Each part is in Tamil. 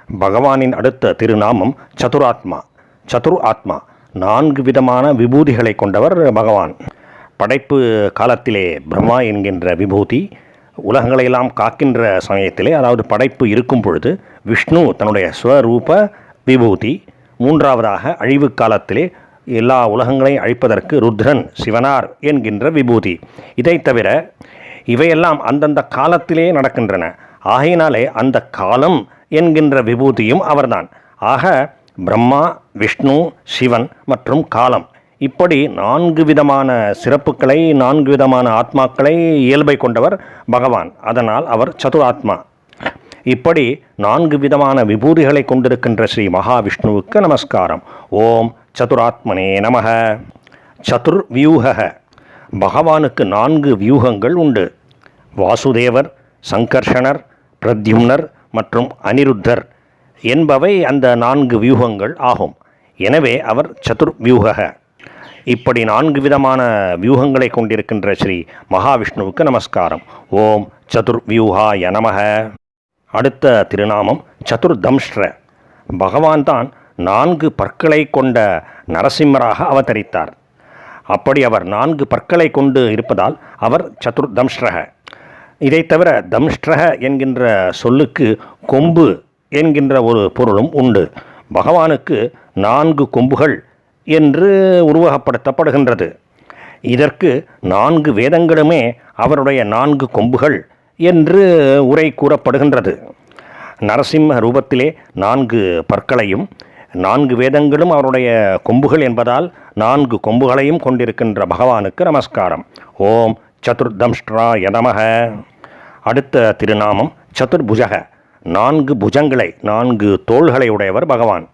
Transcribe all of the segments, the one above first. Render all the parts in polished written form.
பகவானின் அடுத்த திருநாமம் சதுராத்மா. சதுர் ஆத்மா, 4 விதமான விபூதிகளை கொண்டவர் பகவான். படைப்பு காலத்திலே பிரம்மா என்கின்ற விபூதி, உலகங்களையெல்லாம் காக்கின்ற சமயத்திலே, அதாவது படைப்பு இருக்கும் பொழுது விஷ்ணு தன்னுடைய ஸ்வரூப விபூதி, மூன்றாவதாக அழிவு காலத்திலே எல்லா உலகங்களையும் அழிப்பதற்கு ருத்ரன் சிவனார் என்கின்ற விபூதி. இதை தவிர இவையெல்லாம் அந்தந்த காலத்திலே நடக்கின்றன. ஆகையினாலே அந்த காலம் என்கின்ற விபூதியும் அவர்தான். ஆக பிரம்மா, விஷ்ணு, சிவன் மற்றும் காலம், இப்படி 4 விதமான சிறப்புகளை, 4 விதமான ஆத்மாக்களை இயல்பை கொண்டவர் பகவான். அதனால் அவர் சதுராத்மா. இப்படி 4 விதமான விபூதிகளை கொண்டிருக்கின்ற ஸ்ரீ மகாவிஷ்ணுவுக்கு நமஸ்காரம். ஓம் சதுராத்மனே நமக. சதுர் வியூக, பகவானுக்கு 4 வியூகங்கள் உண்டு. வாசுதேவர், சங்கர்ஷணர், பிரத்யும்னர் மற்றும் அனிருத்தர் என்பவை அந்த 4 வியூகங்கள் ஆகும். எனவே அவர் சதுர் வியூக. இப்படி 4 விதமான வியூகங்களை கொண்டிருக்கின்ற ஸ்ரீ மகாவிஷ்ணுவுக்கு நமஸ்காரம். ஓம் சதுர் வியூகாய நமக. அடுத்த திருநாமம் சதுர்தம்ஷ்ர. பகவான் தான் 4 பற்களை கொண்ட நரசிம்மராக அவதரித்தார். அப்படி அவர் 4 பற்களை கொண்டு இருப்பதால் அவர் சதுர்தம்ஷ்ரக. இதை தவிர தம்ஷ்ரக என்கின்ற சொல்லுக்கு கொம்பு என்கின்ற ஒரு பொருளும் உண்டு. பகவானுக்கு 4 கொம்புகள் என்று உருவகப்படுத்தப்படுகின்றது. இதற்கு 4 வேதங்களுமே அவருடைய 4 கொம்புகள் என்று உரை கூறப்படுகின்றது. நரசிம்ம ரூபத்திலே 4 பற்களையும் 4 வேதங்களும் அவருடைய கொம்புகள் என்பதால் 4 கொம்புகளையும் கொண்டிருக்கின்ற பகவானுக்கு நமஸ்காரம். ஓம் சதுர்தம்ஷ்ராய நமக. அடுத்த திருநாமம் சதுர்புஜக. 4 புஜங்களை, 4 தோள்களை உடையவர் பகவான்.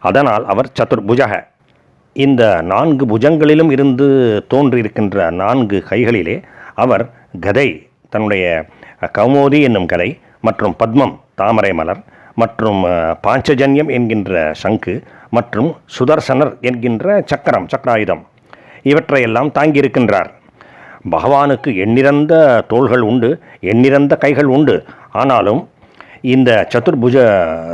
அதனால் அவர் சதுர்புஜக. இந்த 4 புஜங்களிலும் இருந்து தோன்றியிருக்கின்ற 4 கைகளிலே அவர் கதை, தன்னுடைய கௌமோதி என்னும் கதை, மற்றும் பத்மம் தாமரை மலர், மற்றும் பாஞ்சஜன்யம் என்கின்ற சங்கு, மற்றும் சுதர்சனர் என்கின்ற சக்கரம், சக்கராயுதம், இவற்றையெல்லாம் தாங்கியிருக்கின்றார். பகவானுக்கு எண்ணிறந்த தோள்கள் உண்டு, எண்ணிறந்த கைகள் உண்டு. ஆனாலும் இந்த சதுர்புஜ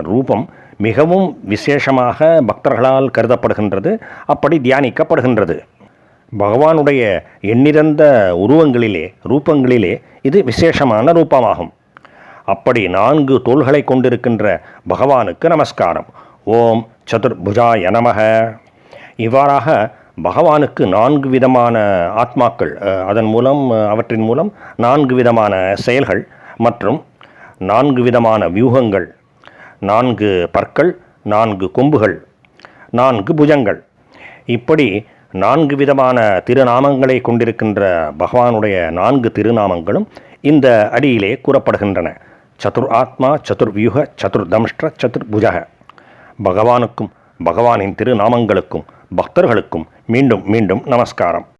ரூபம் மிகவும் விசேஷமாக பக்தர்களால் கருதப்படுகின்றது, அப்படி தியானிக்கப்படுகின்றது. பகவானுடைய எண்ணிறந்த ரூபங்களிலே இது விசேஷமான ரூபமாகும். அப்படி 4 தோள்களை கொண்டிருக்கின்ற பகவானுக்கு நமஸ்காரம். ஓம் சதுர்புஜாய நமக. இவ்வாறாக பகவானுக்கு 4 விதமான ஆத்மாக்கள், அவற்றின் மூலம் 4 விதமான செயல்கள் மற்றும் 4 விதமான வியூகங்கள், 4 பற்கள், 4 கொம்புகள், 4 புஜங்கள், இப்படி 4 விதமான திருநாமங்களை கொண்டிருக்கின்ற பகவானுடைய 4 திருநாமங்களும் இந்த அடியிலே கூறப்படுகின்றன. சதுர் ஆத்மா, சதுர்வியூக, சதுர்தம்ஷ்ட, சதுர்புஜக. பகவானுக்கும் பகவானின் திருநாமங்களுக்கும் பக்தர்களுக்கும் மீண்டும் மீண்டும் நமஸ்காரம்.